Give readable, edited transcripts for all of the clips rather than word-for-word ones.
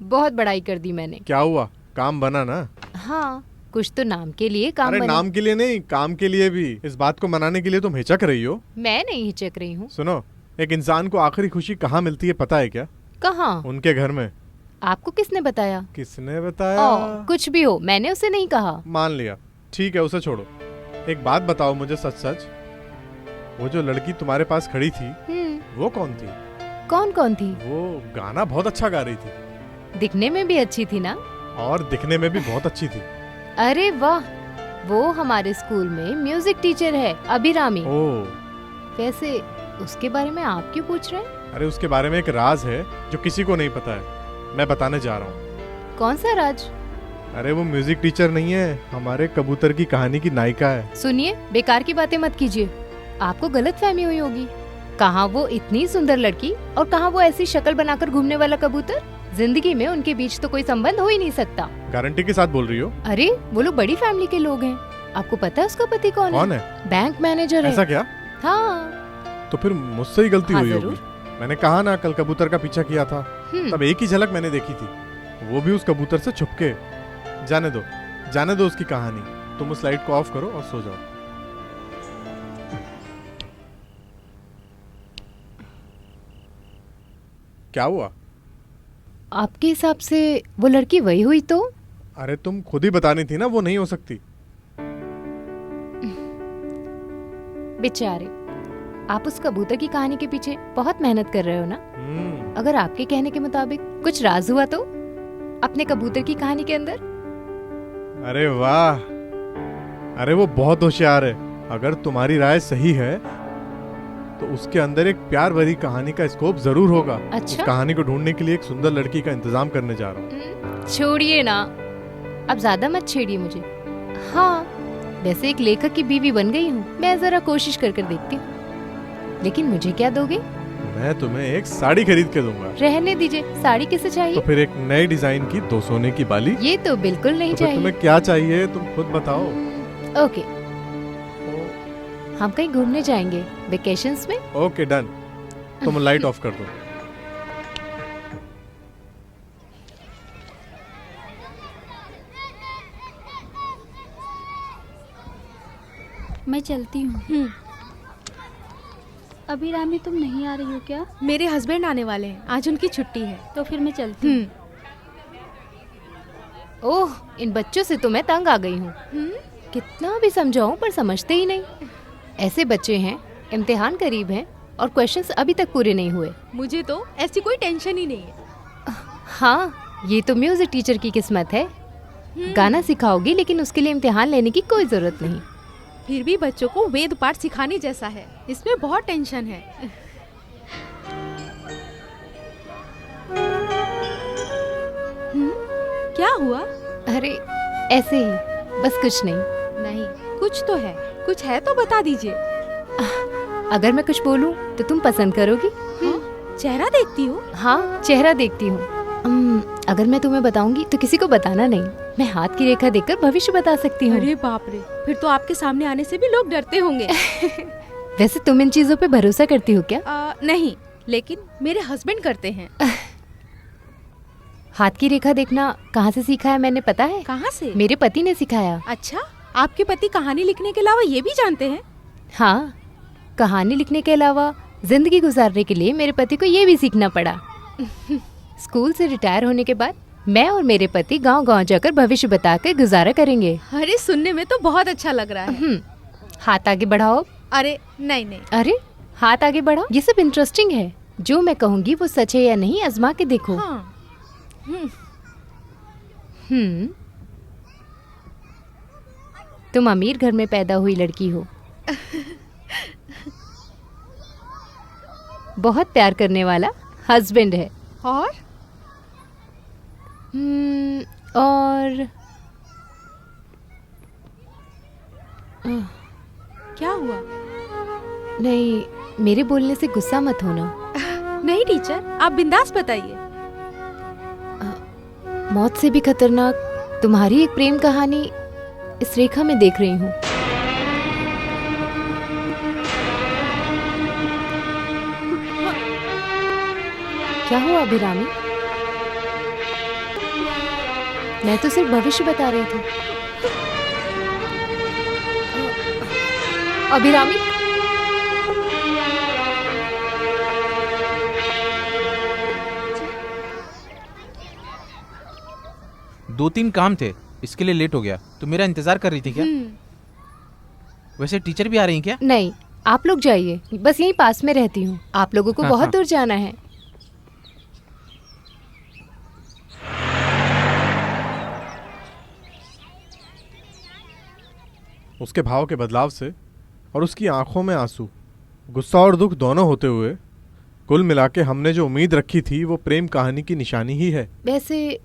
बहुत बड़ाई कर दी मैंने। क्या हुआ, काम बना ना? हाँ, कुछ तो नाम के लिए काम अरे बना। नाम के लिए नहीं, काम के लिए भी। इस बात को मनाने के लिए तुम हिचक रही हो। मैं नहीं हिचक रही हूँ। सुनो, एक इंसान को आखिरी खुशी कहाँ मिलती है पता है क्या? कहाँ? उनके घर में। आपको किसने बताया? किसने बताया? कुछ भी हो, मैंने उसे नहीं कहा। मान लिया, ठीक है, उसे छोड़ो। एक बात बताओ मुझे सच सच, वो जो लड़की तुम्हारे पास खड़ी थी वो कौन थी? कौन थी? वो गाना बहुत अच्छा गा रही थी। दिखने में भी अच्छी थी ना? और दिखने में भी बहुत अच्छी थी। अरे वाह, वो हमारे स्कूल में म्यूजिक टीचर है, अभिरामी। वैसे उसके बारे में आप क्यों पूछ रहे हैं? अरे उसके बारे में एक राज है जो किसी को नहीं पता है, मैं बताने जा रहा हूँ। कौन सा राज? अरे वो म्यूजिक टीचर नहीं है, हमारे कबूतर की कहानी की नायिका है। सुनिए, बेकार की बातें मत कीजिए, आपको गलतफहमी हुई होगी। कहाँ वो इतनी सुंदर लड़की और कहाँ वो ऐसी शक्ल बनाकर घूमने वाला कबूतर। जिंदगी में उनके बीच तो कोई संबंध हो ही नहीं सकता। गारंटी के साथ बोल रही हो? अरे वो लोग बड़ी फैमिली के लोग हैं। आपको पता है उसका पति कौन है? बैंक मैनेजर है। ऐसा क्या? हाँ। तो फिर मुझसे ही गलती हुई होगी। मैंने कहा ना कल कबूतर का पीछा किया था, तब एक ही झलक मैंने देखी थी, वो भी उस कबूतर से छुपके। जाने दो उसकी कहानी। तुम उस लाइट को ऑफ करो और सो जाओ। क्या हुआ? आपके हिसाब से वो लड़की वही हुई तो? अरे तुम खुद ही बतानी थी ना, वो नहीं हो सकती। बेचारे, आप उस कबूतर की कहानी के पीछे बहुत मेहनत कर रहे हो ना? अगर आपके कहने के मुताबिक कुछ राज हुआ तो अपने कबूतर की कहानी के अंदर? अरे वाह, अरे वो बहुत होशियार है। अगर तुम्हारी राय सही है तो उसके अंदर एक प्यार भरी कहानी का स्कोप जरूर होगा। अच्छा? उस कहानी को ढूंढने के लिए एक सुंदर लड़की का इंतजाम करने जा रहा हूँ। छोड़िए ना, अब ज्यादा मत छेड़िए मुझे। हाँ, वैसे एक लेखक की बीवी बन गई हूँ, मैं जरा कोशिश कर देखती हूँ। लेकिन मुझे क्या दोगे? मैं तुम्हें एक साड़ी खरीद के दूंगा। रहने दीजिए, साड़ी किसे चाहिए? तो फिर एक नए डिजाइन की 2 सोने की बाली। ये तो बिल्कुल नहीं चाहिए। तुम्हें क्या चाहिए तुम खुद बताओ। ओके, हम कहीं घूमने जाएंगे वेकेशंस में। ओके डन, तुम लाइट ऑफ कर दो। मैं चलती हूँ। अभिरामी, तुम नहीं आ रही हो क्या? मेरे हस्बैंड आने वाले हैं, आज उनकी छुट्टी है। तो फिर मैं चलती हूँ। ओह, इन बच्चों से तो मैं तंग आ गई हूँ। कितना भी समझाऊं पर समझते ही नहीं। ऐसे बच्चे हैं, इम्तिहान करीब हैं और क्वेश्चंस अभी तक पूरे नहीं हुए। मुझे तो ऐसी कोई टेंशन ही नहीं है। हाँ, ये तो म्यूजिक टीचर की किस्मत है। गाना सिखाओगी लेकिन उसके लिए इम्तिहान लेने की कोई जरूरत नहीं। फिर भी बच्चों को वेद पाठ सिखाने जैसा है, इसमें बहुत टेंशन है। क्या हुआ? अरे ऐसे ही, बस कुछ नहीं। नहीं, कुछ तो है, कुछ है तो बता दीजिए। अगर मैं कुछ बोलूं तो तुम पसंद करोगी? चेहरा देखती हो? हाँ, चेहरा देखती हूँ। अगर मैं तुम्हें बताऊंगी तो किसी को बताना नहीं। मैं हाथ की रेखा देखकर भविष्य बता सकती हूँ। अरे बाप रे, फिर तो आपके सामने आने से भी लोग डरते होंगे। वैसे तुम इन चीजों पे भरोसा करती हो क्या? नहीं, लेकिन मेरे हस्बैंड करते हैं। हाथ की रेखा देखना कहाँ से सीखा है मैंने पता है? कहाँ से? मेरे पति ने सिखाया। अच्छा, आपके पति कहानी लिखने के अलावा ये भी जानते हैं? हाँ, कहानी लिखने के अलावा जिंदगी गुजारने के लिए मेरे पति को ये भी सीखना पड़ा। स्कूल से रिटायर होने के बाद मैं और मेरे पति गांव-गांव जाकर भविष्य बताकर गुजारा करेंगे। अरे सुनने में तो बहुत अच्छा लग रहा है। हाथ आगे बढ़ाओ। अरे नहीं। अरे हाथ आगे बढ़ाओ, ये सब इंटरेस्टिंग है। जो मैं कहूँगी वो सच है या नहीं आजमा के देखो। हाँ। तुम अमीर घर में पैदा हुई लड़की हो। बहुत प्यार करने वाला हस्बैंड है। और क्या हुआ? नहीं, मेरे बोलने से गुस्सा मत होना। नहीं टीचर, आप बिंदास बताइए। मौत से भी खतरनाक तुम्हारी एक प्रेम कहानी इस रेखा में देख रही हूँ। क्या हुआ अभिरामी? मैं तो सिर्फ भविष्य बता रही थी। अभिरामी, दो तीन काम थे, इसके लिए लेट हो गया। तो मेरा इंतजार कर रही थी क्या? वैसे टीचर भी आ रही हैं क्या? नहीं, आप लोग जाइए, बस यहीं पास में रहती हूँ। आप लोगों को हाँ, बहुत हाँ। दूर जाना है। उसके भाव के बदलाव से और उसकी आंखों में आंसू, गुस्सा और दुख दोनों होते हुए कुल मिला के हमने जो उम्मीद रखी थी वो प्रेम कहानी की निशानी ही है। वैसे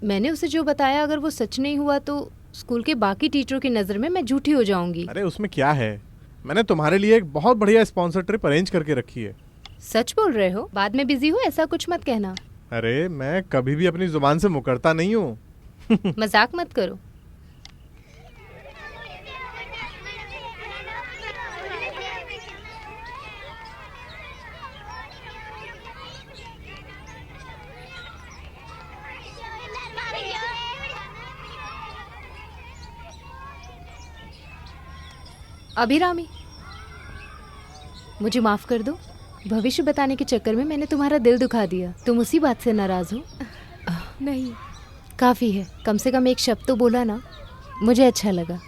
मैंने उसे जो बताया अगर वो सच नहीं हुआ तो स्कूल के बाकी टीचरों की नज़र में मैं झूठी हो जाऊंगी। अरे उसमें क्या है, मैंने तुम्हारे लिए एक बहुत बढ़िया स्पॉन्सर ट्रिप अरेंज करके रखी है। सच बोल रहे हो? बाद में बिजी हो ऐसा कुछ मत कहना। अरे मैं कभी भी अपनी जुबान से मुकरता नहीं हूँ। मजाक मत करो। अभिरामी, मुझे माफ कर दो। भविष्य बताने के चक्कर में मैंने तुम्हारा दिल दुखा दिया। तुम उसी बात से नाराज हो? नहीं, काफी है, कम से कम एक शब्द तो बोला ना। मुझे अच्छा लगा।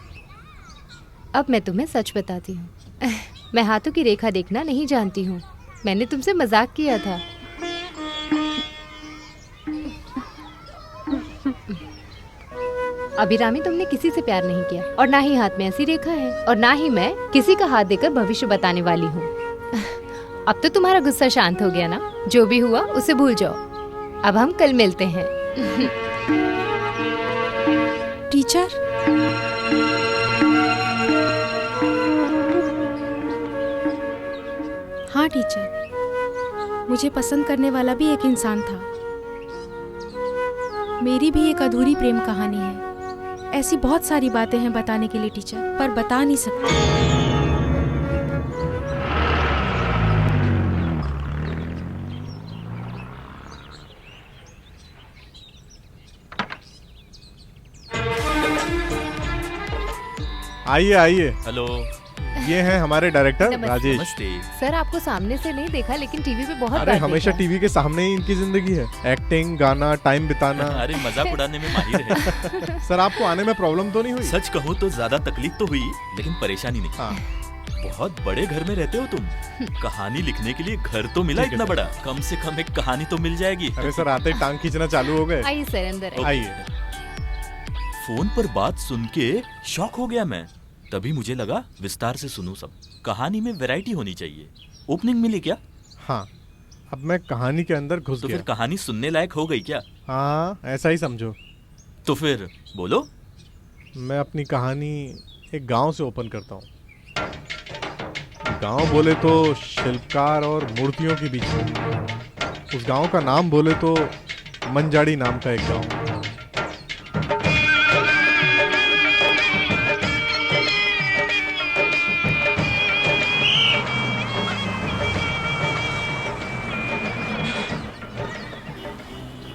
अब मैं तुम्हें सच बताती हूँ। मैं हाथों की रेखा देखना नहीं जानती हूँ। मैंने तुमसे मजाक किया था। अभिरामी, तुमने किसी से प्यार नहीं किया और ना ही हाथ में ऐसी रेखा है और ना ही मैं किसी का हाथ देकर भविष्य बताने वाली हूँ। अब तो तुम्हारा गुस्सा शांत हो गया ना? जो भी हुआ उसे भूल जाओ। अब हम कल मिलते हैं। टीचर, हाँ टीचर, मुझे पसंद करने वाला भी एक इंसान था। मेरी भी एक अधूरी प्रेम कहानी है। ऐसी बहुत सारी बातें हैं बताने के लिए टीचर, पर बता नहीं सकती। आइए आइए, हेलो। ये हैं हमारे डायरेक्टर नमस्ते। राजेश। नमस्ते। सर, आपको सामने से नहीं देखा लेकिन टीवी पे बहुत अरे बार हमेशा देखा। टीवी के सामने ही इनकी जिंदगी है। एक्टिंग, गाना, टाइम बिताना। अरे मजाक उड़ाने में माहिर है। सर आपको आने में प्रॉब्लम तो नहीं हुई? सच कहूँ तो ज्यादा तकलीफ तो हुई, लेकिन परेशानी नहीं। हाँ, बहुत बड़े घर में रहते हो तुम। कहानी लिखने के लिए घर तो मिला ठीक है इतना सर। बड़ा, कम से कम एक कहानी तो मिल जाएगी। अरे सर आते ही टांग खींचना चालू हो गए। आइए सर, अंदर आइए। आइए। फोन पर बात सुन के शॉक हो गया मैं। तभी मुझे लगा विस्तार से सुनूं सब। कहानी में वैरायटी होनी चाहिए। ओपनिंग मिली क्या? हाँ, अब मैं कहानी के अंदर घुस तो गया। फिर कहानी सुनने लायक हो गई क्या? हाँ, ऐसा ही समझो। तो फिर बोलो। मैं अपनी कहानी एक गांव से ओपन करता हूँ। गांव बोले तो शिल्पकार और मूर्तियों के बीच में। उस गांव का नाम बोले तो मंजाड़ी नाम का एक गांव।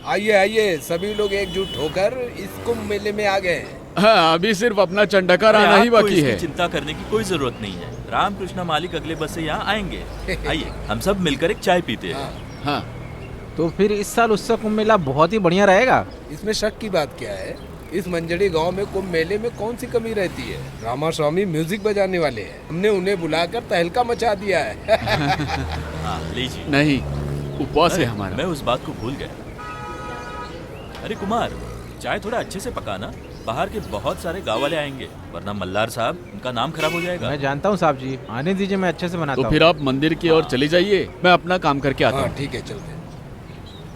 आइए आइए, सभी लोग एकजुट होकर इस कुंभ मेले में आ गए हैं। हाँ, अभी सिर्फ अपना चंडकार अरे आना ही आपको बाकी इसकी है। चिंता करने की कोई जरूरत नहीं है। रामकृष्ण मालिक अगले बस से यहाँ आएंगे। आइए, हम सब मिलकर एक चाय पीते हैं। हाँ, तो फिर इस साल उसका कुंभ मेला बहुत ही बढ़िया रहेगा। इसमें शक की बात क्या है? इस मंजड़ी गांव में कुंभ मेले में कौन सी कमी रहती है? रामा स्वामी म्यूजिक बजाने वाले हैं। हमने उन्हें बुलाकर तहलका मचा दिया है। हाँ, लीजिए। नहीं, उपवास है अरे, हमारा। मैं उस बात को भूल गया। अरे कुमार, चाय थोड़ा अच्छे से पकाना। बाहर के बहुत सारे गाँव वाले आएंगे, वरना मल्लार साहब उनका नाम खराब हो जाएगा। मैं जानता हूँ साहब जी, आने दीजिए, मैं अच्छे से बनाता तो हूँ। फिर आप मंदिर की ओर चले जाइए, मैं अपना काम करके आता हाँ हूँ। ठीक है, चलते हैं।